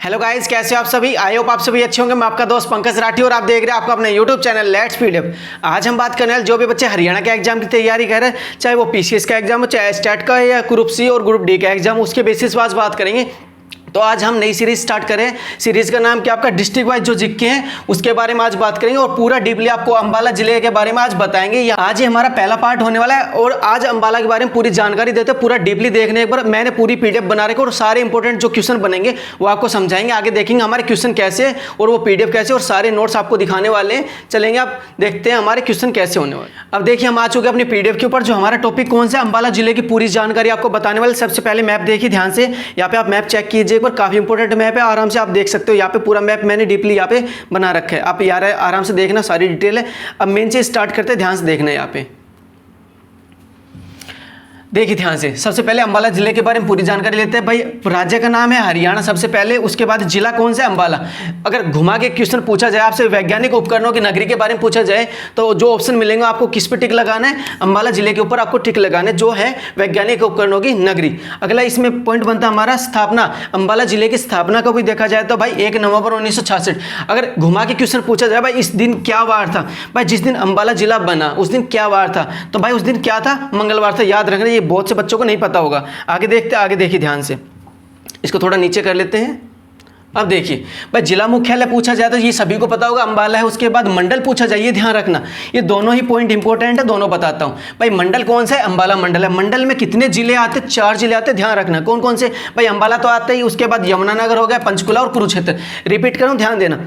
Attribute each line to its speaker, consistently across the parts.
Speaker 1: Hello guys, कैसे हो आप सभी। आई होप आप सभी अच्छे होंगे। मैं आपका दोस्त पंकज राठी और आप देख रहे हैं आपका अपने यूट्यूब चैनल लेट्स पीडीएफ। आज हम बात करने वाले जो भी बच्चे हरियाणा के एग्जाम की तैयारी कर रहे हैं, चाहे वो पीसीएस का एग्जाम हो, चाहे स्टेट का या ग्रुप सी और ग्रुप डी का एग्जाम, उसके बेसिस पर आज बात करेंगे। तो आज हम नई सीरीज स्टार्ट करें। सीरीज का नाम क्या आपका डिस्ट्रिक्ट वाइज जो जिक्के हैं उसके बारे में आज बात करेंगे और पूरा डीपली आपको अंबाला जिले के बारे में आज बताएंगे। आज ये हमारा पहला पार्ट होने वाला है और आज अंबाला के बारे में पूरी जानकारी देते हैं। पूरा डीपली देखने एक बार मैंने पूरी पीडीएफ बना रखी और सारे इंपॉर्टेंट जो क्वेश्चन बनेंगे वो आपको समझाएंगे। आगे देखेंगे हमारे क्वेश्चन कैसे और वो पीडीएफ कैसे और सारे नोट्स आपको दिखाने वाले हैं। चलेंगे आप देखते हैं हमारे क्वेश्चन कैसे होने वाले। अब देखिए हम आ चुके हैं अपनी पीडीएफ के ऊपर। जो हमारा टॉपिक कौन सा, अंबाला जिले की पूरी जानकारी आपको बताने वाले। सबसे पहले मैप देखिए ध्यान से, यहाँ पे आप मैप चेक कीजिए एक बार, काफी इंपॉर्टेंट मैप है। आराम से आप देख सकते हो, यहाँ पे पूरा मैप मैंने डीपली यहाँ पे बना रखा है। आप यार आराम से देखना, सारी डिटेल है। अब मेन चीज स्टार्ट करते हैं, ध्यान से देखना है। यहाँ पे देखिए ध्यान से, सबसे पहले अंबाला जिले के बारे में पूरी जानकारी लेते हैं। भाई राज्य का नाम है हरियाणा सबसे पहले, उसके बाद जिला कौन सा है, अंबाला। अगर घुमा के क्वेश्चन पूछा जाए आपसे वैज्ञानिक उपकरणों की नगरी के बारे में पूछा जाए तो जो ऑप्शन मिलेंगे आपको किस पे टिक लगाना है, अंबाला जिले के ऊपर आपको टिक लगाना है, जो है वैज्ञानिक उपकरणों की नगरी। अगला इसमें पॉइंट बनता है हमारा स्थापना। अंबाला जिले की स्थापना को भी देखा जाए तो भाई 1 नवंबर 1966। अगर घुमा के क्वेश्चन पूछा जाए भाई इस दिन क्या वार था, भाई जिस दिन अंबाला जिला बना उस दिन क्या वार था, तो भाई उस दिन क्या था, मंगलवार था। याद रखना, बहुत से बच्चों को नहीं पता होगा। आगे देखते, आगे देखिए ध्यान से, इसको थोड़ा नीचे कर लेते हैं। अब देखिए भाई जिला मुख्यालय पूछा जाए तो ये सभी को पता होगा अंबाला है। उसके बाद मंडल पूछा जाए, ये ध्यान रखना, ये दोनों ही पॉइंट इंपॉर्टेंट है, दोनों बताता हूं। भाई मंडल कौन सा है, अंबाला मंडल है। मंडल में कितने जिले आते, 4 जिले आते, ध्यान रखना। कौन कौन से, भाई अंबाला तो आता ही, उसके बाद यमुनानगर हो गया, पंचकुला और कुरुक्षेत्र। रिपीट करूं, ध्यान देना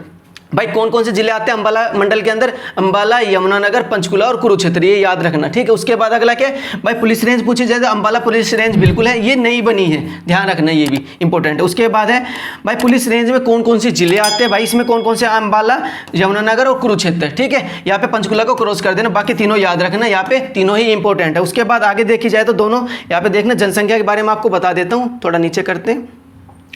Speaker 1: भाई कौन कौन से जिले आते हैं अंबाला मंडल के अंदर, अंबाला, यमुनानगर, पंचकुला और कुरुक्षेत्र, ये याद रखना, ठीक है। उसके बाद अगला क्या है, भाई पुलिस रेंज पूछी जाए तो अंबाला पुलिस रेंज बिल्कुल है, ये नई बनी है, ध्यान रखना, ये भी इंपॉर्टेंट है। उसके बाद है भाई पुलिस रेंज में कौन कौन से जिले आते हैं, भाई इसमें कौन कौन से, अंबाला, यमुनानगर और कुरुक्षेत्र, ठीक है। यहाँ पे पंचकुला को क्रॉस कर देना, बाकी तीनों याद रखना, यहाँ पे तीनों ही इंपॉर्टेंट है। उसके बाद आगे देखी जाए तो दोनों यहाँ पे देखना, जनसंख्या के बारे में आपको बता देता हूँ, थोड़ा नीचे करते हैं।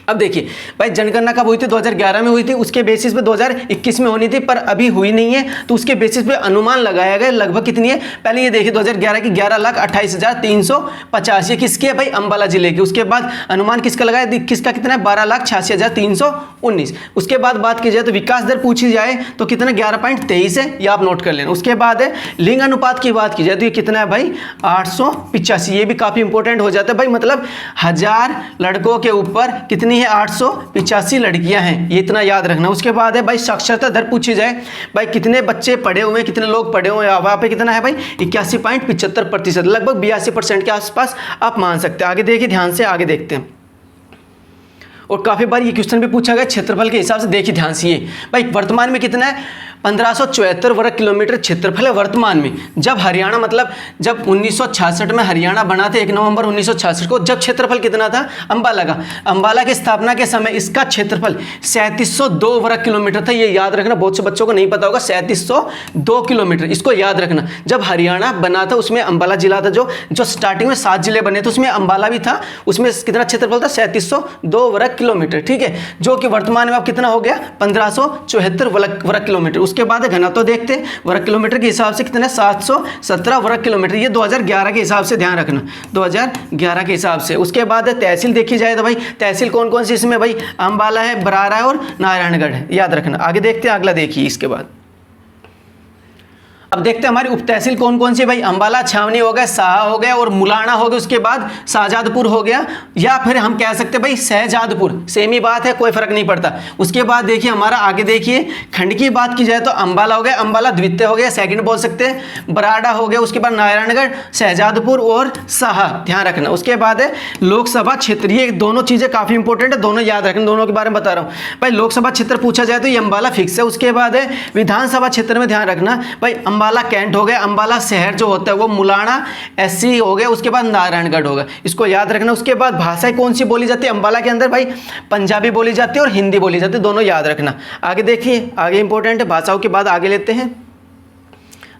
Speaker 1: अब देखिए भाई जनगणना कब हुई थी, 2011 में हुई थी। उसके बेसिस पे 2021 में होनी थी पर अभी हुई नहीं है, तो उसके बेसिस पे अनुमान लगाया गया लगभग कितनी है। पहले ये देखिए 2011 की 11,28,350, ये किसकी है भाई, अंबाला जिले की। उसके बाद अनुमान किसका लगाया, किसका कितना है, 12,86,319। उसके बाद बात की जाए तो विकास दर पूछी जाए तो कितना, 11.23 है, ये आप नोट कर लेना। उसके बाद है लिंग अनुपात की बात की जाए तो ये कितना है भाई, 885, ये भी काफी इंपॉर्टेंट हो जाता है भाई। मतलब 1000 लड़कों के ऊपर कितनी 885 लड़कियां हैं, ये इतना याद रखना। उसके बाद है भाई साक्षरता दर पूछी जाए, भाई कितने बच्चे पढ़े हुए हैं, कितने लोग पढ़े हुए हैं, वहां पे कितना है भाई, 81.75%, लगभग 82% के आसपास आप मान सकते हैं। आगे देखिए ध्यान से, आगे देखते हैं। और काफी बार ये क्वेश्चन भी पूछा गया क्षेत्रफल के हिसाब से, देखिए ध्यान से, ये भाई वर्तमान में कितना है, 1574 वर्ग किलोमीटर क्षेत्रफल है वर्तमान में। जब हरियाणा, मतलब जब 1966 में हरियाणा बना था 1 नवंबर 1966 को, जब क्षेत्रफल कितना था अंबाला का, अंबाला की स्थापना के समय इसका क्षेत्रफल 3702 वर्ग किलोमीटर था। ये याद रखना, बहुत से बच्चों को नहीं पता होगा, 3702 किलोमीटर, इसको याद रखना। जब हरियाणा बना था उसमें अंबाला जिला था, जो स्टार्टिंग में 7 जिले बने थे उसमें अंबाला भी था। उसमें कितना क्षेत्रफल था, 3702 वर्ग किलोमीटर, ठीक है, जो कि वर्तमान में अब कितना हो गया, 1574 वर्ग किलोमीटर। उसके बाद घनत्व तो देखते हैं, वर्ग किलोमीटर के हिसाब से कितना, 717 वर्ग किलोमीटर, ये 2011 के हिसाब से, ध्यान रखना 2011 के हिसाब से। उसके बाद तहसील देखी जाए तो भाई तहसील कौन कौन सी, इसमें भाई अंबाला है, बरारा है और नारायणगढ़ है, याद रखना। आगे देखते हैं, अगला देखिए इसके बाद। अब देखते हैं हमारी उप तहसील कौन कौन सी, भाई अंबाला छावनी हो गया, साहा हो गया और मुलाना हो गया। उसके बाद शाहजादपुर हो गया, या फिर हम कह सकते हैं भाई शहजादपुर, सेम ही बात है, कोई फर्क नहीं पड़ता। उसके बाद देखिए हमारा आगे देखिए खंड की बात की जाए तो अंबाला हो गया, अंबाला द्वितीय हो गया, सेकंड बोल सकते हैं, बराड़ा हो गया, उसके बाद नारायणगढ़, शहजादपुर और साहा, ध्यान रखना। उसके बाद है लोकसभा क्षेत्र, ये दोनों चीजें काफी इंपॉर्टेंट है, दोनों याद रखना, दोनों के बारे में बता रहा हूँ भाई। लोकसभा क्षेत्र पूछा जाए तो ये अंबाला फिक्स है। उसके बाद है विधानसभा क्षेत्र में, ध्यान रखना भाई अंबाला कैंट हो गया, अंबाला शहर जो होता है वो मुलाना एससी हो गया, उसके बाद नारायणगढ़ होगा, इसको याद रखना। उसके बाद भाषाएं कौन सी बोली जाती है अंबाला के अंदर, भाई पंजाबी बोली जाती है और हिंदी बोली जाती है, दोनों याद रखना। आगे देखिए, आगे इंपॉर्टेंट है भाषाओं के बाद आगे लेते हैं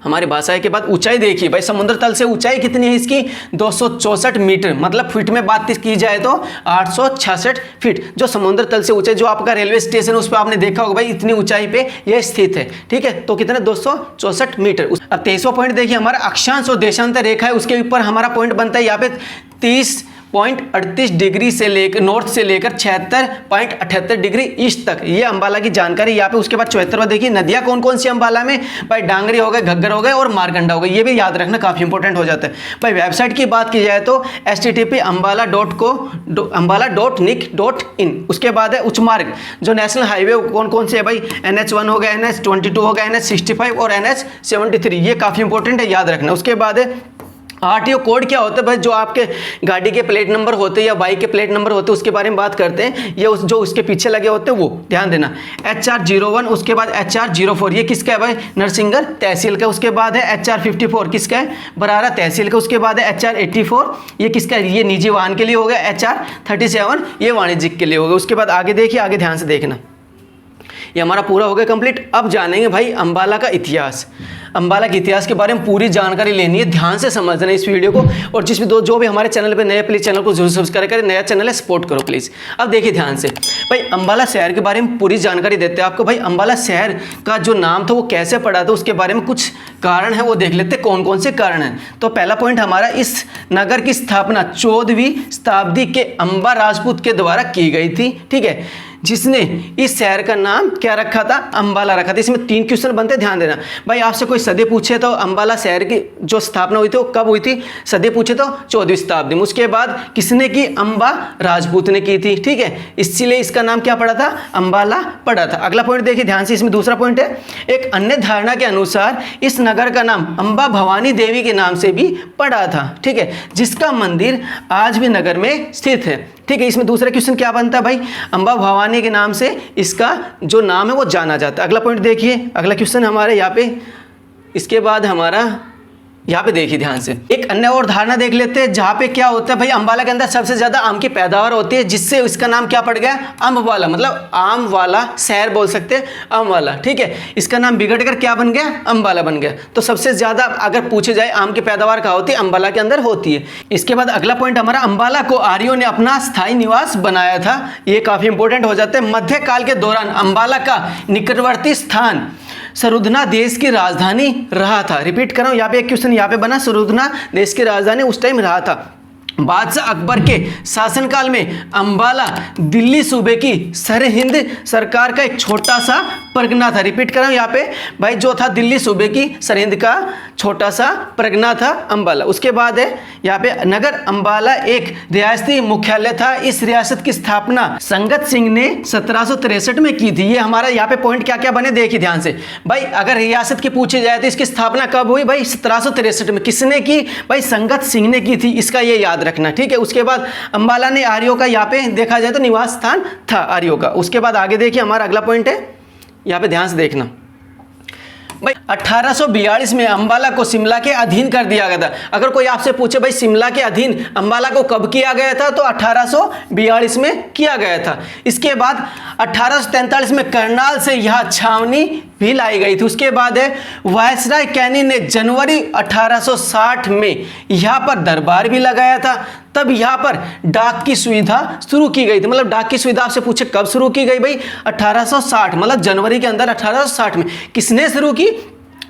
Speaker 1: हमारी भाषाएं के बाद ऊंचाई देखिए भाई, समुद्र तल से ऊंचाई कितनी है इसकी, 264 मीटर, मतलब फीट में बात की जाए तो 866 फीट, जो समुद्र तल से ऊंचाई, जो आपका रेलवे स्टेशन उस पर आपने देखा होगा भाई इतनी ऊंचाई पे ये स्थित है, ठीक है। तो कितने, 264 मीटर। अब 23वां पॉइंट देखिए हमारा अक्षांश और देशांतर रेखा है, उसके ऊपर हमारा पॉइंट बनता है यहाँ पे 30 76.38 डिग्री से लेकर नॉर्थ से लेकर 76.78 डिग्री ईस्ट तक, ये अंबाला की जानकारी यहाँ पे। उसके बाद 74वां देखिए, नदियाँ कौन कौन सी अंबाला में, भाई डांगरी हो गए, घग्गर हो गए और मारकंडा हो गए, ये भी याद रखना काफ़ी इंपॉर्टेंट हो जाता है। भाई वेबसाइट की बात की जाए तो http ambala.nic.in। उसके बाद है उच्च मार्ग, जो नेशनल हाईवे कौन कौन से है भाई, NH1 हो गया, NH22 हो गया, NH65 और NH73, ये काफ़ी इंपॉर्टेंट है, याद रखना। उसके बाद है आरटीओ कोड क्या होता है भाई, जो आपके गाड़ी के प्लेट नंबर होते हैं या बाइक के प्लेट नंबर होते हैं उसके बारे में बात करते हैं, ये जो उसके पीछे लगे होते हैं वो ध्यान देना। HR01, उसके बाद HR04, ये किसका है भाई, नरसिंगर तहसील का। उसके बाद है HR54, किसका है, बरारा तहसील का। उसके बाद है HR84, ये किसका है, ये निजी वाहन के लिए हो गया। HR37, ये वाणिज्यिक के लिए हो गया। उसके बाद आगे देखिए, आगे ध्यान से देखना, ये हमारा पूरा हो गया कंप्लीट। अब जानेंगे भाई अंबाला का इतिहास। अंबाला के इतिहास के बारे में पूरी जानकारी लेनी है, ध्यान से समझना है इस वीडियो को। और जो भी हमारे चैनल पे नए, प्लीज चैनल को जरूर सब्सक्राइब करें, नया चैनल है सपोर्ट करो प्लीज। अब देखिए ध्यान से भाई, अंबाला शहर के बारे में पूरी जानकारी देते हैं आपको। भाई अंबाला शहर का जो नाम था वो कैसे पड़ा था, उसके बारे में कुछ कारण है वो देख लेते हैं, कौन कौन से कारण हैं। तो पहला पॉइंट हमारा, इस नगर की स्थापना 14वीं शताब्दी के अंबा राजपूत के द्वारा की गई थी, ठीक है, जिसने इस शहर का नाम क्या रखा था, अंबाला रखा था। इसमें 3 क्वेश्चन बनते, ध्यान देना भाई। आपसे कोई सदी पूछे तो अंबाला शहर की जो स्थापना हुई थी वो कब हुई थी, सदी पूछे तो 14वीं शताब्दी में। उसके बाद किसने की, अंबा राजपूत ने की थी, ठीक है, इसलिए इसका नाम क्या पड़ा था, अंबाला पड़ा था। अगला पॉइंट देखिए ध्यान से, इसमें दूसरा पॉइंट है, एक अन्य धारणा के अनुसार इस नगर का नाम अंबा भवानी देवी के नाम से भी पड़ा था, ठीक है, जिसका मंदिर आज भी नगर में स्थित है, ठीक है। इसमें दूसरा क्वेश्चन क्या बनता है भाई, अंबा भवानी के नाम से इसका जो नाम है वो जाना जाता है। अगला पॉइंट देखिए, अगला क्वेश्चन हमारे यहाँ पे, इसके बाद हमारा यहाँ पे देखिए ध्यान से, एक अन्य और धारणा देख लेते हैं, जहाँ पे क्या होता है भाई, अंबाला के अंदर सबसे ज्यादा आम की पैदावार होती है, जिससे इसका नाम क्या पड़ गया, आम वाला, मतलब आम वाला शहर बोल सकते हैं, आम वाला, ठीक है। इसका नाम बिगड़ कर क्या बन गया, अंबाला बन गया। तो सबसे ज्यादा अगर पूछे जाए आम की पैदावार कहाँ होती है, अंबाला के अंदर होती है। इसके बाद अगला पॉइंट हमारा, अंबाला को आर्यों ने अपना स्थायी निवास बनाया था, ये काफी इंपॉर्टेंट हो जाता है। मध्यकाल के दौरान अंबाला का निकटवर्ती स्थान सरुधना देश की राजधानी रहा था। रिपीट कर रहा हूं, यहाँ पे एक क्वेश्चन यहाँ पे बना, सरुधना देश की राजधानी उस टाइम रहा था। बादशाह अकबर के शासनकाल में अंबाला दिल्ली सूबे की सरहिंद सरकार का एक छोटा सा परगना था। रिपीट कर रहा हूं यहाँ पे भाई, जो था दिल्ली सूबे की सरहिंद का छोटा सा परगना था अंबाला। उसके बाद है यहाँ पे नगर अंबाला एक रियासती मुख्यालय था। इस रियासत की स्थापना संगत सिंह ने 1763 में की थी। ये हमारा यहाँ पे पॉइंट क्या क्या बने देखिए ध्यान से भाई, अगर रियासत की पूछी जाए तो इसकी स्थापना कब हुई भाई, 1763 में। किसने की भाई, संगत सिंह ने की थी, इसका ये याद रखना, ठीक है। उसके बाद अंबाला ने आर्यों का यहाँ पे देखा जाए तो निवास स्थान था आर्यों का। उसके बाद आगे देखिए हमारा अगला पॉइंट है, यहाँ पे ध्यान से देखना भाई, 1842 में अंबाला को शिमला के अधीन कर दिया गया था। अगर कोई आपसे पूछे भाई शिमला के अधीन अंबाला को कब किया गया था, तो 1842 में किया गया था। इसके बाद 1843 में करनाल से यह छावनी भी लाई गई थी। उसके बाद है वायसराय कैनिंग ने जनवरी 1860 में यहाँ पर दरबार भी लगाया था। तब यहाँ पर डाक की सुविधा शुरू की गई थी। मतलब डाक की सुविधा आपसे पूछे कब शुरू की गई भाई, 1860, मतलब जनवरी के अंदर 1860 में। किसने शुरू की,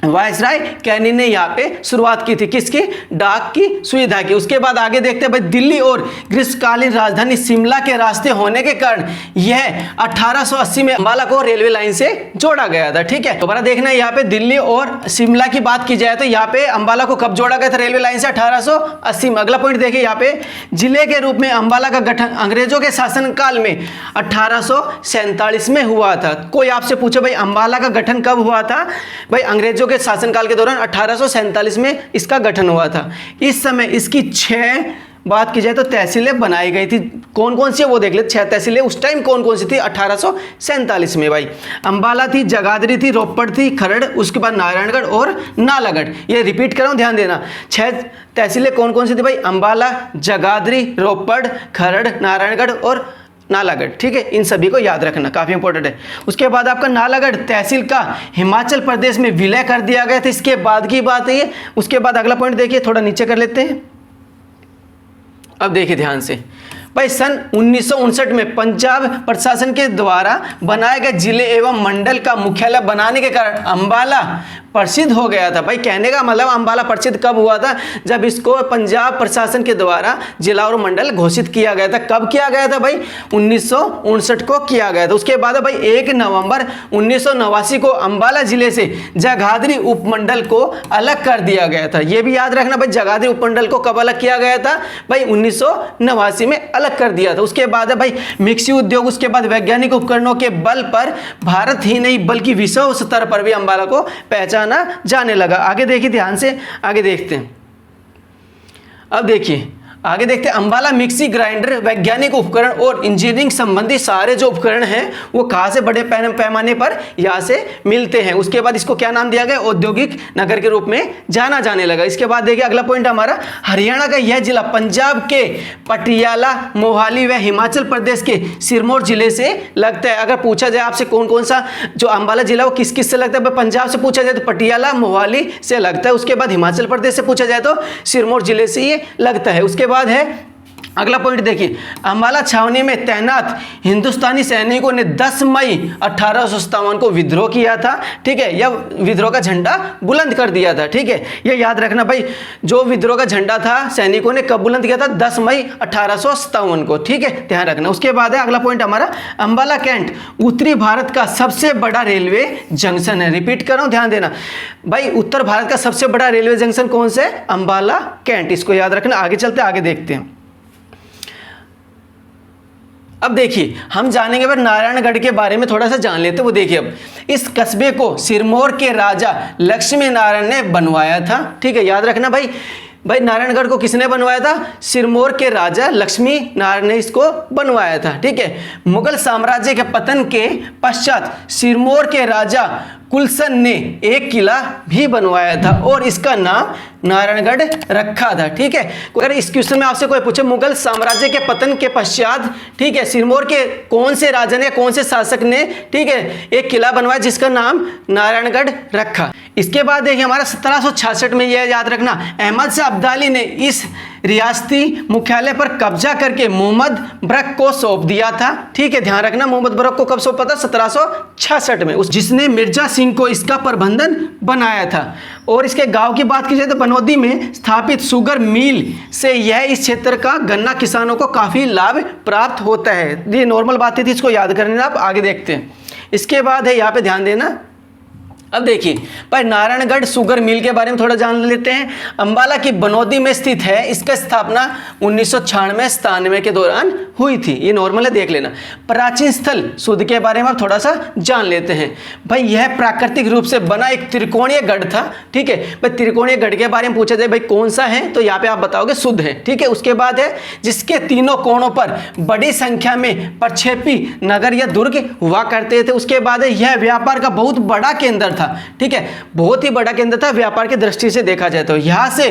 Speaker 1: वायसराय कैनिंग ने यहाँ पे शुरुआत की थी, किसकी, डाक की सुविधा की। उसके बाद आगे देखते हैं भाई, दिल्ली और ग्रीष्मकालीन राजधानी शिमला के रास्ते होने के कारण यह 1880 में अंबाला को रेलवे लाइन से जोड़ा गया था, ठीक है। दोबारा देखना है यहाँ पे, दिल्ली और शिमला की बात की जाए तो यहाँ पे अंबाला को कब जोड़ा गया था रेलवे लाइन से, 1880 में। अगला पॉइंट देखिए यहाँ पे, जिले के रूप में अंबाला का गठन अंग्रेजों के शासनकाल में 1847 में हुआ था। कोई आपसे पूछे भाई अंबाला का गठन कब हुआ था, भाई अंग्रेजों के शासनकाल के दौरान 1847 में इसका गठन हुआ था। इस समय इसकी 6 बात की जाए तो तहसीलें बनाई गई थी। कौन कौन सी है वो देख ले, 6 तहसीलें उस टाइम कौन कौन सी थी 1847 में भाई। अंबाला थी, जगाधरी थी, रोपड़ थी, खरड़, उसके बाद नारायणगढ़ और नालागढ़। ये रिपीट कर रहा हूं, ध्यान देना, 6 तहसीलें कौन कौन सी थी भाई, अंबाला, जगाधरी, रोपड़, खरड़, नारायणगढ़ और नालागढ़, ठीक है। इन सभी को याद रखना, काफी इंपॉर्टेंट है। उसके बाद आपका नालागढ़ तहसील का हिमाचल प्रदेश में विलय कर दिया गया था। इसके बाद की बात है ये। उसके बाद अगला पॉइंट देखिए, थोड़ा नीचे कर लेते हैं। अब देखिए ध्यान से भाई, सन 1959 में पंजाब प्रशासन के द्वारा बनाए गए जिले एवं मंडल का मुख्यालय बनाने के कारण अंबाला प्रसिद्ध हो गया था। भाई कहने का मतलब अम्बाला प्रसिद्ध कब हुआ था? जब इसको पंजाब प्रशासन के द्वारा जिला और मंडल घोषित किया गया था। कब किया गया था भाई? 1959 को किया गया था। उसके बाद भाई 1 नवंबर 1989 को अम्बाला जिले से जगाधरी उपमंडल को अलग कर दिया गया था। यह भी याद रखना भाई, जगाधरी उपमंडल को कब अलग किया गया था? भाई 1989 में अलग कर दिया था। उसके बाद है भाई मिक्सी उद्योग, उसके बाद वैज्ञानिक उपकरणों के बल पर भारत ही नहीं बल्कि विश्व स्तर पर भी अम्बाला को पहचाना जाने लगा। आगे देखिए ध्यान से, आगे देखते हैं। अब देखिए आगे देखते हैं, अम्बाला मिक्सी ग्राइंडर वैज्ञानिक उपकरण और इंजीनियरिंग संबंधी सारे जो उपकरण हैं वो कहाँ से बड़े पैमाने पर यहाँ से मिलते हैं। उसके बाद इसको क्या नाम दिया गया? औद्योगिक नगर के रूप में जाना जाने लगा। इसके बाद देखिए अगला पॉइंट हमारा, हरियाणा का यह जिला पंजाब के पटियाला, मोहाली व हिमाचल प्रदेश के सिरमौर जिले से लगता है। अगर पूछा जाए आपसे कौन कौन सा जो अम्बाला जिला वो किस किस से लगता है? पंजाब से पूछा जाए तो पटियाला मोहाली से लगता है। उसके बाद हिमाचल प्रदेश से पूछा जाए तो सिरमौर जिले से ये लगता है। उसके बाद है अगला पॉइंट देखिए, अम्बाला छावनी में तैनात हिंदुस्तानी सैनिकों ने 10 मई 1857 को विद्रोह किया था। ठीक है, यह विद्रोह का झंडा बुलंद कर दिया था। ठीक है, यह याद रखना भाई, जो विद्रोह का झंडा था सैनिकों ने कब बुलंद किया था? 10 मई 1857 को। ठीक है, ध्यान रखना। उसके बाद है अगला पॉइंट हमारा, अम्बाला कैंट उत्तरी भारत का सबसे बड़ा रेलवे जंक्शन है। रिपीट कर रहा हूं, ध्यान देना भाई, उत्तर भारत का सबसे बड़ा रेलवे जंक्शन कौन सा है? अम्बाला कैंट। इसको याद रखना। आगे चलते आगे देखते हैं। अब देखिए हम जानेंगे पर नारायणगढ़ के बारे में थोड़ा सा जान लेते हैं। वो देखिए, अब इस कस्बे को सिरमौर के राजा लक्ष्मी नारायण ने बनवाया था। ठीक है, याद रखना भाई, नारायणगढ़ को किसने बनवाया था? सिरमौर के राजा लक्ष्मी नारायण ने इसको बनवाया था। ठीक है, मुगल साम्राज्य के पतन के पश्चात सिरमौर के राजा कुलसन ने एक किला भी बनवाया था और इसका नाम नारायणगढ़ रखा था। ठीक है, अगर इस क्वेश्चन में आपसे कोई पूछे मुगल साम्राज्य के पतन के पश्चात, ठीक है, सिरमौर के कौन से राजा ने, कौन से शासक ने, ठीक है, एक किला बनवाया जिसका नाम नारायणगढ़ रखा। इसके बाद देखिए हमारा 1766 में, यह याद रखना, अहमद शाह अब्दाली ने इस रियासती मुख्यालय पर कब्जा करके मोहम्मद बरक को सौंप दिया था। ठीक है, ध्यान रखना, मोहम्मद बरक को कब सौंपा था? 1766 में, जिसने मिर्जा सिंह को इसका प्रबंधन बनाया था। और इसके गांव की बात की जाए तो बनौदी में स्थापित शुगर मिल से यह इस क्षेत्र का गन्ना किसानों को काफी लाभ प्राप्त होता है। ये नॉर्मल बातें थी, इसको याद करना। आप आगे देखते हैं। इसके बाद है यहाँ पे ध्यान देना। अब देखिए भाई नारायणगढ़ शुगर मिल के बारे में थोड़ा जान लेते हैं। अम्बाला की बनौदी में स्थित है। इसका स्थापना 1996-97 के दौरान हुई थी। ये नॉर्मल है, देख लेना। प्राचीन स्थल शुद्ध के बारे में आप थोड़ा सा जान लेते हैं। भाई यह प्राकृतिक रूप से बना एक त्रिकोणीय गढ़ था। ठीक है भाई, त्रिकोणीय गढ़ के बारे में पूछा जाए भाई कौन सा है, तो यहाँ पे आप बताओगे शुद्ध है। ठीक है, उसके बाद है जिसके तीनों कोणों पर बड़ी संख्या में प्रक्षेपी नगर या दुर्ग हुआ करते थे। उसके बाद है यह व्यापार का बहुत बड़ा केंद्र था। ठीक है, बहुत ही बड़ा केंद्र था व्यापार की दृष्टि से देखा जाए तो। यहां से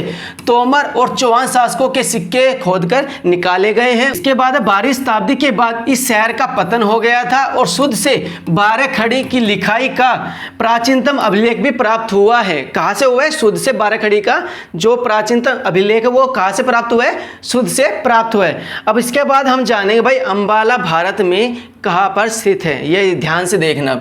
Speaker 1: तोमर और चौहान शासकों के सिक्के खोदकर निकाले गए हैं। इसके बाद 12वीं शताब्दी के बाद इस शहर का पतन हो गया था और शुद्ध से 12 खड़ी की लिखाई का प्राचीनतम अभिलेख भी प्राप्त हुआ है। कहां से हुआ है? शुद्ध से 12 खड़ी का जो प्राचीनतम अभिलेख है वो कहां से प्राप्त हुआ है? शुद्ध से प्राप्त हुआ है। अब इसके बाद हम जानेंगे भाई अम्बाला भारत में कहां पर स्थित है, ये ध्यान से देखना।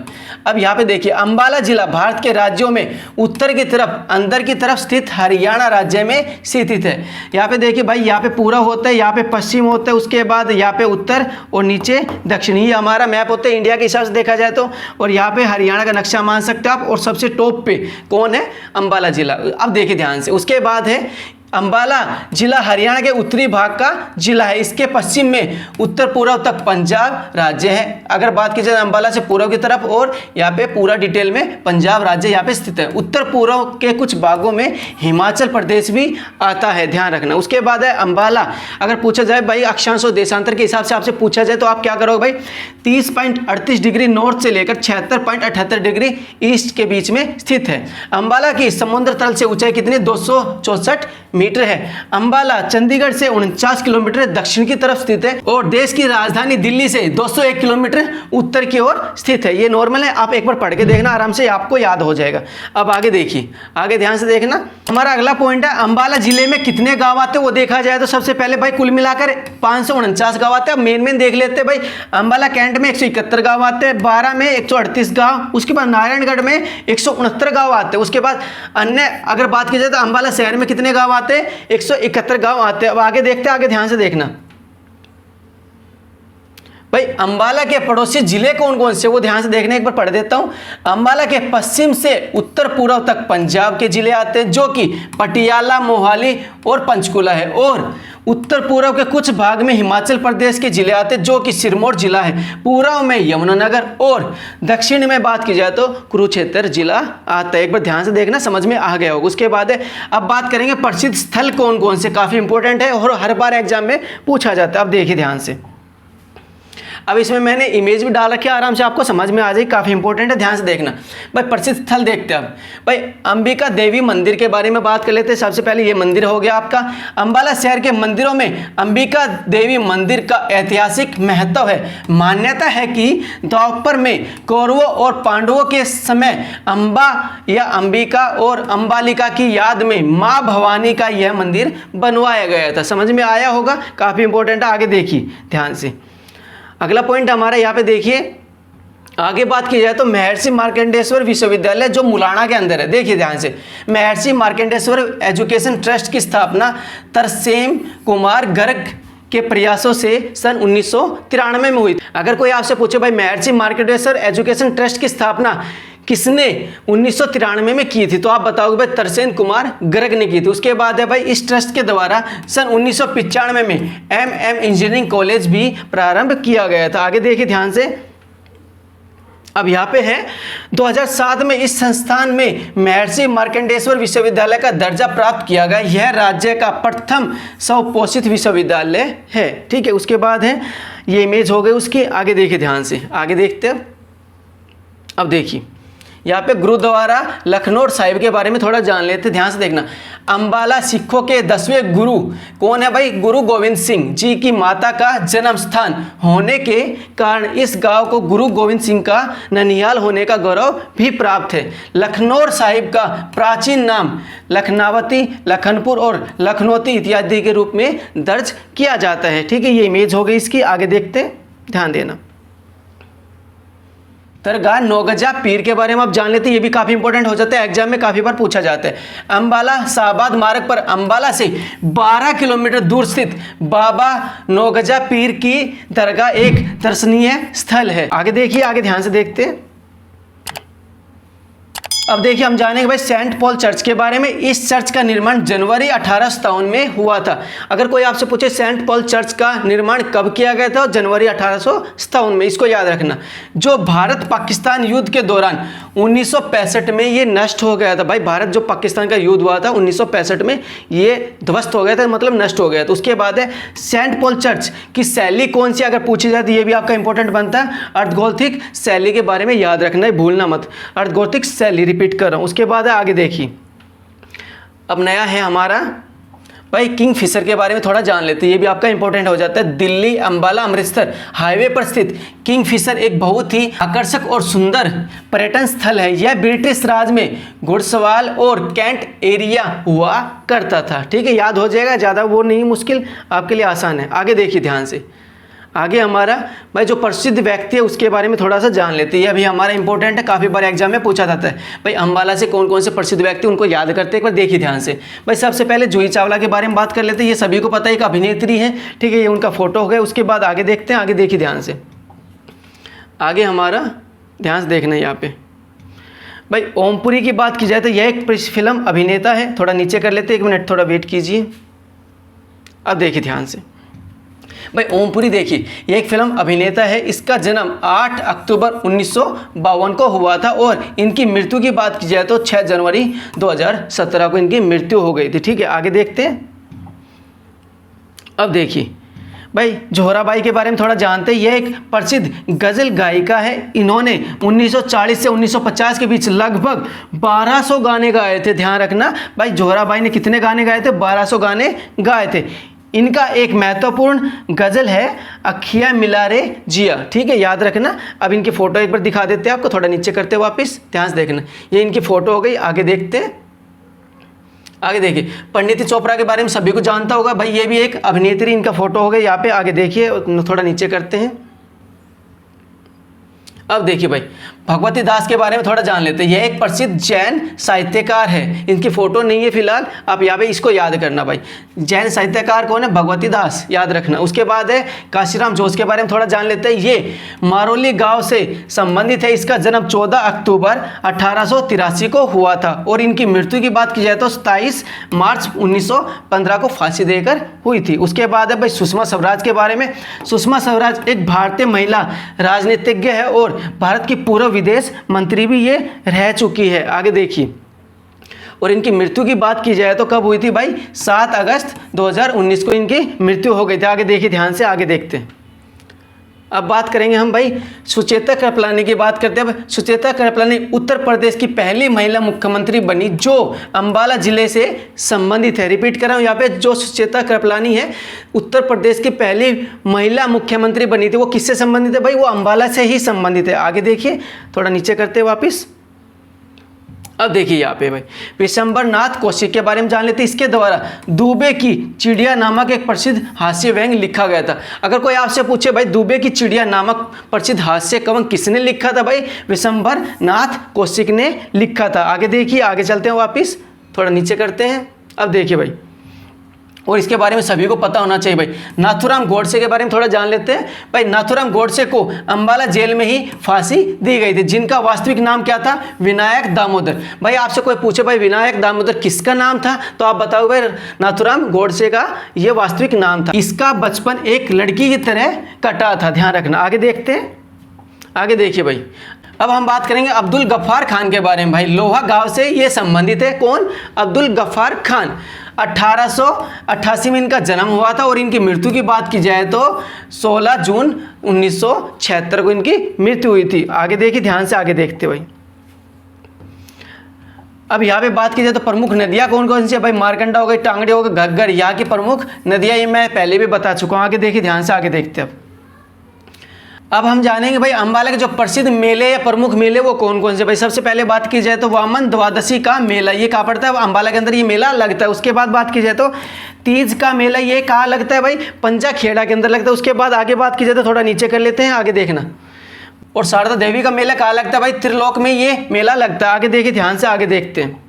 Speaker 1: अब यहाँ पे देखिए अम्बाला जिला भारत के राज्यों में उत्तर की तरफ, अंदर की तरफ स्थित हरियाणा राज्य में स्थित है। यहाँ पे देखिए भाई, यहाँ पे पूरा होता है, यहाँ पे पश्चिम होता है, उसके बाद यहाँ पे उत्तर और नीचे दक्षिण। ये हमारा मैप होता है इंडिया के हिसाब से देखा जाए तो। और यहाँ पे हरियाणा का नक्शा मान सकते हो आप। और सबसे टॉप पे कौन है? अम्बाला जिला। अब देखिए ध्यान से। उसके बाद है अम्बाला जिला हरियाणा के उत्तरी भाग का जिला है। इसके पश्चिम में उत्तर पूर्व तक पंजाब राज्य है। अगर बात की जाए अम्बाला से पूर्व की तरफ, और यहाँ पे पूरा डिटेल में पंजाब राज्य यहाँ पे स्थित है। उत्तर पूर्व के कुछ भागों में हिमाचल प्रदेश भी आता है, ध्यान रखना। उसके बाद है अम्बाला, अगर पूछा जाए भाई अक्षांश और देशांतर के हिसाब से आपसे पूछा जाए तो आप क्या करोगे भाई? 30.38 डिग्री नॉर्थ से लेकर 76.78 डिग्री ईस्ट के बीच में स्थित है। अम्बाला की समुद्र तल से ऊंचाई कितनी? 264 मीटर है। अंबाला चंडीगढ़ से 49 किलोमीटर दक्षिण की तरफ स्थित है और देश की राजधानी दिल्ली से 201 किलोमीटर उत्तर की ओर स्थित है। ये नॉर्मल है, आप एक बार पढ़ के देखना, आराम से आपको याद हो जाएगा। अब आगे देखिए, आगे ध्यान से देखना। हमारा अगला पॉइंट है अंबाला जिले में कितने गांव आते हैं वो देखा जाए तो सबसे पहले भाई कुल मिलाकर 549 गांव आते हैं। मेन देख लेते हैं भाई। अंबाला कैंट में 171 गांव आते हैं, बारा में 138 गांव, उसके बाद नारायणगढ़ में 169 गांव आते हैं। उसके बाद अन्य अगर बात की जाए तो अंबाला शहर में कितने गांव आते हैं, 171 गांव आते हैं। अब आगे देखते हैं, आगे ध्यान से देखना भाई। अंबाला के पड़ोसी जिले कौन कौन से वो ध्यान से देखने, एक बार पढ़ देता हूं। अंबाला के पश्चिम से उत्तर पूर्व तक पंजाब के जिले आते हैं जो कि पटियाला, मोहाली और पंचकुला है, और उत्तर पूर्व के कुछ भाग में हिमाचल प्रदेश के जिले आते हैं जो कि सिरमौर जिला है, पूर्व में यमुनानगर, और दक्षिण में बात की जाए तो कुरुक्षेत्र जिला आता है। एक बार ध्यान से देखना, समझ में आ गया होगा। उसके बाद अब बात करेंगे प्रसिद्ध स्थल कौन कौन से, काफी इंपॉर्टेंट है और हर बार एग्जाम में पूछा जाता है। अब देखिए ध्यान से, अब इसमें मैंने इमेज भी डाल रखी है, आराम से आपको समझ में आ जाएगी, काफ़ी इंपॉर्टेंट है, ध्यान से देखना भाई। प्रसिद्ध स्थल देखते हैं अब भाई। अंबिका देवी मंदिर के बारे में बात कर लेते हैं। सबसे पहले ये मंदिर हो गया आपका। अंबाला शहर के मंदिरों में अंबिका देवी मंदिर का ऐतिहासिक महत्व है। मान्यता है कि द्वापर में कौरवों और पांडवों के समय अंबा या अंबिका और अंबालिका की याद में माँ भवानी का यह मंदिर बनवाया गया था। समझ में आया होगा, काफ़ी इंपॉर्टेंट है। आगे देखिए ध्यान से, अगला पॉइंट हमारा यहाँ पे देखिए। आगे बात की जाए तो महर्षि मार्कंडेश्वर विश्वविद्यालय जो मुलाना के अंदर है, देखिए ध्यान से। महर्षि मार्कंडेश्वर एजुकेशन ट्रस्ट की स्थापना तरसेम कुमार गर्ग के प्रयासों से सन 1993 में हुई। अगर कोई आपसे पूछे भाई महर्षि मार्कंडेश्वर एजुकेशन ट्रस्ट की स्थापना किसने 1993 में की थी, तो आप बताओगे भाई तरसेम कुमार गर्ग ने की थी। उसके बाद है भाई इस ट्रस्ट के द्वारा सन 1995 में MM इंजीनियरिंग कॉलेज भी प्रारंभ किया गया था। आगे देखिए ध्यान से, अब यहाँ पे है 2007 में इस संस्थान में महर्षि मार्कंडेश्वर विश्वविद्यालय का दर्जा प्राप्त किया गया। यह राज्य का प्रथम स्वपोषित विश्वविद्यालय है। ठीक है, उसके बाद है ये इमेज हो गई उसकी। आगे देखिए ध्यान से, आगे देखते हैं। अब देखिए यहाँ पे गुरुद्वारा लखनौर साहिब के बारे में थोड़ा जान लेते, ध्यान से देखना। अंबाला सिखों के 10वें गुरु कौन है भाई, गुरु गोविंद सिंह जी की माता का जन्म स्थान होने के कारण इस गांव को गुरु गोविंद सिंह का ननिहाल होने का गौरव भी प्राप्त है। लखनौर साहिब का प्राचीन नाम लखनावती, लखनपुर और लखनौती इत्यादि के रूप में दर्ज किया जाता है। ठीक है, ये इमेज हो गई इसकी। आगे देखते, ध्यान देना। दरगाह नौगजा पीर के बारे में आप जान लेते हैं, ये भी काफ़ी इंपॉर्टेंट हो जाता है, एग्जाम में काफ़ी बार पूछा जाता है। अंबाला शाहबाद मार्ग पर अंबाला से 12 किलोमीटर दूर स्थित बाबा नौगजा पीर की दरगाह एक दर्शनीय स्थल है। आगे देखिए, आगे ध्यान से देखते हैं। अब देखिए हम जानेंगे भाई सेंट पॉल चर्च के बारे में। इस चर्च का निर्माण जनवरी 1857 में हुआ था। अगर कोई आपसे पूछे सेंट पॉल चर्च का निर्माण कब किया गया था, जनवरी 1857 में, इसको याद रखना। जो भारत पाकिस्तान युद्ध के दौरान 1965 में ये नष्ट हो गया था। भाई भारत जो पाकिस्तान का युद्ध हुआ था 1965 में, ये ध्वस्त हो गया था, मतलब नष्ट हो गया था। उसके बाद है सेंट पॉल चर्च की शैली कौन सी, अगर पूछी जाती है ये भी आपका इंपॉर्टेंट बनता है। अर्धगोथिक शैली के बारे में याद रखना है, भूलना मत। अर्धगोथिक शैली रिपीट कर रहा हूं। उसके बाद है आगे देखिए, अब नया है हमारा भाई किंग फिशर के बारे में थोड़ा जान लेते हैं, ये भी आपका इंपॉर्टेंट हो जाता है। दिल्ली अंबाला अमृतसर हाईवे पर स्थित किंग फिशर एक बहुत ही आकर्षक और सुंदर पर्यटन स्थल है। यह ब्रिटिश राज में घुड़सवार और कैंट एरिया हुआ करता था। ठीक है, याद हो जाएगा, ज़्यादा वो नहीं मुश्किल, आपके लिए आसान है। आगे देखिए ध्यान से, आगे हमारा भाई जो प्रसिद्ध व्यक्ति है उसके बारे में थोड़ा सा जान लेते हैं। यह भी हमारा इंपॉर्टेंट है, काफ़ी बार एग्जाम में पूछा जाता है। भाई अंबाला से कौन कौन से प्रसिद्ध व्यक्ति उनको याद करते हैं, एक बार देखिए ध्यान से। भाई सबसे पहले जूही चावला के बारे में बात कर लेते हैं। ये सभी को पता है, एक अभिनेत्री है। ठीक है, ये उनका फोटो हो गया। उसके बाद आगे देखते हैं, आगे देखिए ध्यान से। आगे हमारा ध्यान से देखना है यहाँ पे भाई ओमपुरी की बात की जाए तो यह एक फिल्म अभिनेता है। थोड़ा नीचे कर लेते हैं, 1 मिनट थोड़ा वेट कीजिए। अब देखिए ध्यान से भाई ओमपुरी, देखिए ये एक फिल्म अभिनेता है। इसका जन्म 8 अक्टूबर 1952 को हुआ था और इनकी मृत्यु की बात की जाए तो 6 जनवरी 2017 को इनकी मृत्यु हो गई थी। ठीक है, आगे देखते हैं। अब देखिए भाई जोहराबाई के बारे में थोड़ा जानते हैं। यह एक प्रसिद्ध गज़ल गायिका है। इन्होंने 1940 से 1950 के बीच लगभग 1200 गाने गाए थे। ध्यान रखना भाई, जोहराबाई ने कितने गाने गाए थे? 1200 गाने गाए थे। इनका एक महत्वपूर्ण गज़ल है अखियाँ मिला रे जिया, ठीक है, याद रखना। अब इनकी फ़ोटो एक बार दिखा देते हैं आपको, थोड़ा नीचे करते वापस, ध्यान से देखना। ये इनकी फ़ोटो हो गई। आगे देखते हैं, आगे देखिए, परिणीति चोपड़ा के बारे में सभी को जानता होगा भाई, ये भी एक अभिनेत्री, इनका फोटो हो गया यहाँ पे। आगे देखिए, थोड़ा नीचे करते हैं। अब देखिए भाई, भगवती दास के बारे में थोड़ा जान लेते हैं। यह एक प्रसिद्ध जैन साहित्यकार है। इनकी फोटो नहीं है फिलहाल, आप यहाँ पे इसको याद करना भाई। जैन साहित्यकार कौन है? भगवती दास, याद रखना। उसके बाद है काशीराम जोश के बारे में थोड़ा जान लेते हैं। ये मारोली गांव से संबंधित है। इसका जन्म 14 अक्टूबर 1883 को हुआ था और इनकी मृत्यु की बात की जाए तो 27 मार्च 1915 को फांसी देकर हुई थी। उसके बाद है भाई सुषमा स्वराज के बारे में। सुषमा स्वराज एक भारतीय महिला राजनीतिज्ञ है और भारत की पूर्व विदेश मंत्री भी ये रह चुकी है। आगे देखिए, और इनकी मृत्यु की बात की जाए तो कब हुई थी भाई? 7 अगस्त 2019 को इनकी मृत्यु हो गई थी। आगे देखिए, ध्यान से आगे देखते हैं। अब बात करेंगे हम भाई सुचेता कृपलानी की बात करते हैं। सुचेता कृपलानी उत्तर प्रदेश की पहली महिला मुख्यमंत्री बनी जो अंबाला जिले से संबंधित है। रिपीट कर रहा हूँ यहाँ पे, जो सुचेता कृपलानी है उत्तर प्रदेश की पहली महिला मुख्यमंत्री बनी थी, वो किससे संबंधित है भाई? वो अंबाला से ही संबंधित है। आगे देखिए, थोड़ा नीचे करते हैं वापिस। अब देखिए यहाँ पे भाई विशंबरनाथ कौशिक के बारे में जान लेते हैं। इसके द्वारा दुबे की चिड़िया नामक एक प्रसिद्ध हास्य व्यंग लिखा गया था। अगर कोई आपसे पूछे भाई दुबे की चिड़िया नामक प्रसिद्ध हास्य कवन किसने लिखा था भाई? विशंबरनाथ कौशिक ने लिखा था। आगे देखिए, आगे चलते हैं वापिस, थोड़ा नीचे करते हैं। अब देखिए भाई, और इसके बारे में सभी को पता होना चाहिए भाई, नाथूराम गोडसे के बारे में थोड़ा जान लेते हैं। भाई नाथूराम गोडसे को अंबाला जेल में ही फांसी दी गई थी, जिनका वास्तविक नाम क्या था? विनायक दामोदर। भाई आपसे कोई पूछे भाई विनायक दामोदर किसका नाम था, तो आप बताओ भाई नाथूराम गोडसे का ये वास्तविक नाम था। इसका बचपन एक लड़की की तरह कटा था, ध्यान रखना। आगे देखते हैं, आगे देखिए भाई, अब हम बात करेंगे अब्दुल गफ्फार खान के बारे में। भाई लोहा गांव से ये संबंधित है। कौन? अब्दुल गफ्फार खान। 1888 में इनका जन्म हुआ था और इनकी मृत्यु की बात की जाए तो 16 जून 1976 को इनकी मृत्यु हुई थी। आगे देखिए, ध्यान से आगे देखते भाई। अब यहाँ पे बात की जाए तो प्रमुख नदियाँ कौन कौन सी है भाई? मारकंडा हो गई, टांगड़ी हो गई, घग्गर, यहाँ की प्रमुख नदियाँ ये मैं पहले भी बता चुका हूँ। आगे देखिए, ध्यान से आगे देखते हैं। अब हम जानेंगे भाई अंबाला के जो प्रसिद्ध मेले या प्रमुख मेले वो कौन कौन से। भाई सबसे पहले बात की जाए तो वामन द्वादशी का मेला, ये कहाँ पड़ता है? अंबाला के अंदर ये मेला लगता है। उसके बाद बात की जाए तो तीज का मेला, ये कहाँ लगता है भाई? पंजाखेड़ा के अंदर लगता है। उसके बाद आगे बात की जाए तो थोड़ा नीचे कर लेते हैं, आगे देखना। और शारदा देवी का मेला कहाँ लगता है भाई? त्रिलोक में ये मेला लगता है। आगे देखिए, ध्यान से आगे देखते हैं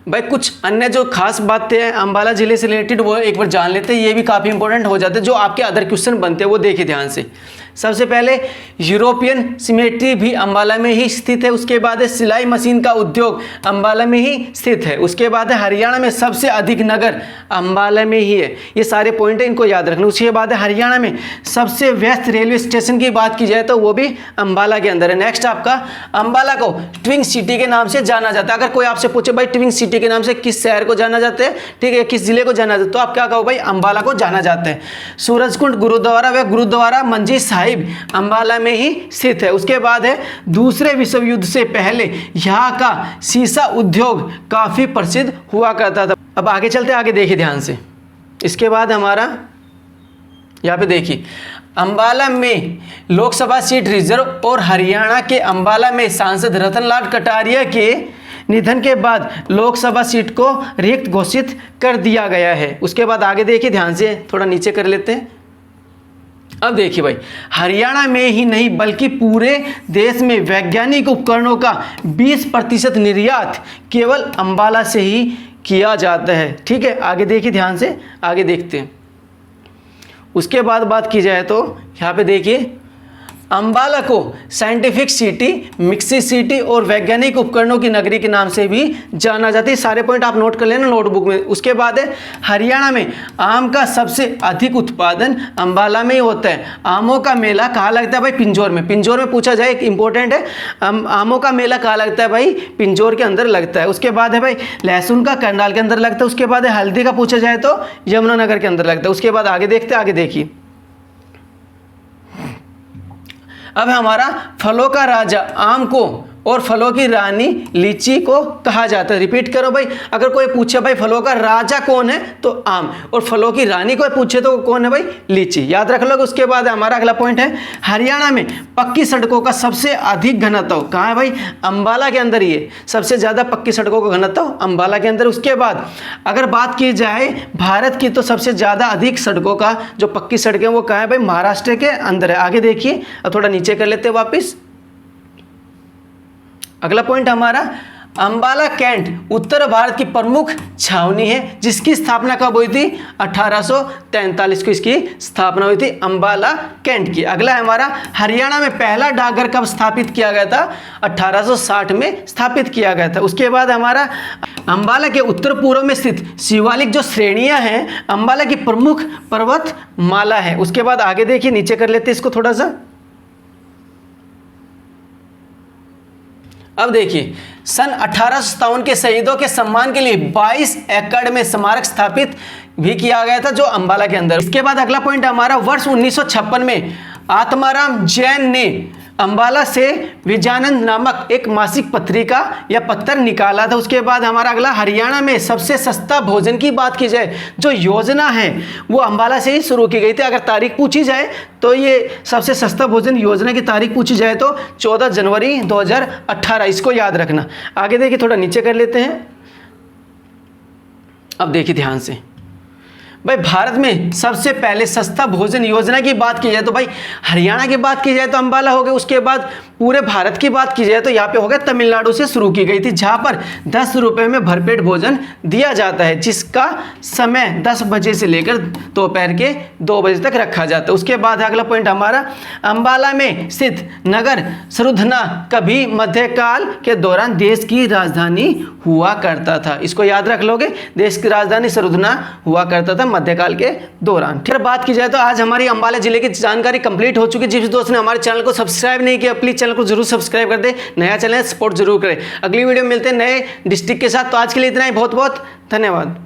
Speaker 1: भाई। कुछ अन्य जो खास बातें हैं अंबाला जिले से रिलेटेड वो एक बार जान लेते हैं, ये भी काफ़ी इंपॉर्टेंट हो जाते हैं। जो आपके अदर क्वेश्चन बनते हैं वो देखिए ध्यान से। सबसे पहले यूरोपियन सिमेट्री भी अंबाला में ही स्थित है। उसके बाद है सिलाई मशीन का उद्योग अंबाला में ही स्थित है। उसके बाद है हरियाणा में सबसे अधिक नगर अंबाला में ही है। ये सारे पॉइंट है, इनको याद रखना। उसके बाद है हरियाणा में सबसे व्यस्त रेलवे स्टेशन की बात की जाए तो वो भी अंबाला के अंदर है। नेक्स्ट आपका अंबाला को ट्विंग सिटी के नाम से जाना जाता है। अगर कोई आपसे पूछे भाई ट्विंग सिटी के नाम से किस शहर को जाना जाता है, ठीक है, किस जिले को जाना जाता है, तो आप क्या कहो भाई? अंबाला को जाना जाता है। सूरजकुंड गुरुद्वारा व गुरुद्वारा मंजी साहिब अंबाला में ही स्थित है। उसके बाद है दूसरे विश्व युद्ध से पहले यहाँ का शीशा उद्योग काफी प्रसिद्ध हुआ करता था। अब आगे चलते, आगे देखिए ध्यान से। इसके बाद हमारा यहाँ पे देखिए अंबाला में लोकसभा सीट रिजर्व और हरियाणा के अंबाला में सांसद रतनलाल कटारिया के निधन के बाद लोकसभा सीट को रिक्त घोषित कर दिया गया है। उसके बाद आगे देखिए ध्यान से, थोड़ा नीचे कर लेते हैं। अब देखिए भाई हरियाणा में ही नहीं बल्कि पूरे देश में वैज्ञानिक उपकरणों का 20% निर्यात केवल अंबाला से ही किया जाता है। ठीक है, आगे देखिए ध्यान से, आगे देखते हैं। उसके बाद बात की जाए तो यहाँ पे देखिए अंबाला को साइंटिफिक सिटी, मिक्सी सिटी और वैज्ञानिक उपकरणों की नगरी के नाम से भी जाना जाता है। सारे पॉइंट आप नोट कर लेना नोटबुक में। उसके बाद है हरियाणा में आम का सबसे अधिक उत्पादन अंबाला में ही होता है। आमों का मेला कहाँ लगता है भाई? पिंजौर में। पिंजौर में पूछा जाए, एक इंपॉर्टेंट है, आमों का मेला कहाँ लगता है भाई? पिंजौर के अंदर लगता है। उसके बाद है भाई लहसुन का करनाल के अंदर लगता है। उसके बाद है हल्दी का पूछा जाए तो यमुनानगर के अंदर लगता है। उसके बाद आगे देखते हैं, आगे देखिए। अब हमारा फलों का राजा आम को और फलों की रानी लीची को कहा जाता है। रिपीट करो भाई, अगर कोई पूछे भाई फलों का राजा कौन है तो आम, और फलों की रानी कोई पूछे तो कौन है भाई? लीची। याद रख लो। उसके बाद हमारा अगला पॉइंट है हरियाणा में पक्की सड़कों का सबसे अधिक घनत्व कहाँ है भाई? अंबाला के अंदर ही है। सबसे ज़्यादा पक्की सड़कों का घनत्व अंबाला के अंदर। उसके बाद अगर बात की जाए भारत की तो सबसे ज़्यादा अधिक सड़कों का जो पक्की सड़कें वो कहाँ है भाई? महाराष्ट्र के अंदर है। आगे देखिए, अब थोड़ा नीचे कर लेते हैं वापिस। अगला पॉइंट हमारा अंबाला कैंट उत्तर भारत की प्रमुख छावनी है, जिसकी स्थापना कब हुई थी? 1843 को इसकी स्थापना हुई थी अंबाला कैंट की। अगला है हमारा हरियाणा में पहला डाकघर कब स्थापित किया गया था? 1860 में स्थापित किया गया था। उसके बाद हमारा अंबाला के उत्तर पूर्व में स्थित शिवालिक जो श्रेणियां हैं अंबाला की प्रमुख पर्वत माला है। उसके बाद आगे देखिए, नीचे कर लेते हैं इसको थोड़ा सा। अब देखिए, सन 1857 के शहीदों के सम्मान के लिए 22 एकड़ में स्मारक स्थापित भी किया गया था जो अंबाला के अंदर। इसके बाद अगला पॉइंट हमारा वर्ष 1956 में आत्माराम जैन ने अंबाला से विजयानंद नामक एक मासिक पत्रिका या पत्र निकाला था। उसके बाद हमारा अगला हरियाणा में सबसे सस्ता भोजन की बात की जाए, जो योजना है वो अंबाला से ही शुरू की गई थी। अगर तारीख पूछी जाए तो ये सबसे सस्ता भोजन योजना की तारीख पूछी जाए तो 14 जनवरी 2018, इसको याद रखना। आगे देखिए, थोड़ा नीचे कर लेते हैं। अब देखिए ध्यान से भाई, भारत में सबसे पहले सस्ता भोजन योजना की बात की जाए तो भाई हरियाणा की बात की जाए तो अंबाला हो गया। उसके बाद पूरे भारत की बात की जाए तो यहाँ पे हो गया तमिलनाडु से शुरू की गई थी, जहाँ पर 10 रुपये में भरपेट भोजन दिया जाता है, जिसका समय 10 बजे से लेकर दोपहर के 2 बजे तक रखा जाता है। उसके बाद अगला पॉइंट हमारा अंबाला में स्थित नगर सरुधना कभी मध्यकाल के दौरान देश की राजधानी हुआ करता था। इसको याद रख लोगे, देश की राजधानी सरुधना हुआ करता था मध्यकाल के दौरान। फिर बात की जाए तो आज हमारी अंबाला जिले की जानकारी कंप्लीट हो चुकी है। जिस दोस्त ने हमारे चैनल को सब्सक्राइब नहीं किया प्लीज चैनल को जरूर सब्सक्राइब कर दे, नया चैनल सपोर्ट जरूर करें। अगली वीडियो में मिलते हैं नए डिस्ट्रिक्ट के साथ। तो आज के लिए इतना ही, बहुत बहुत धन्यवाद।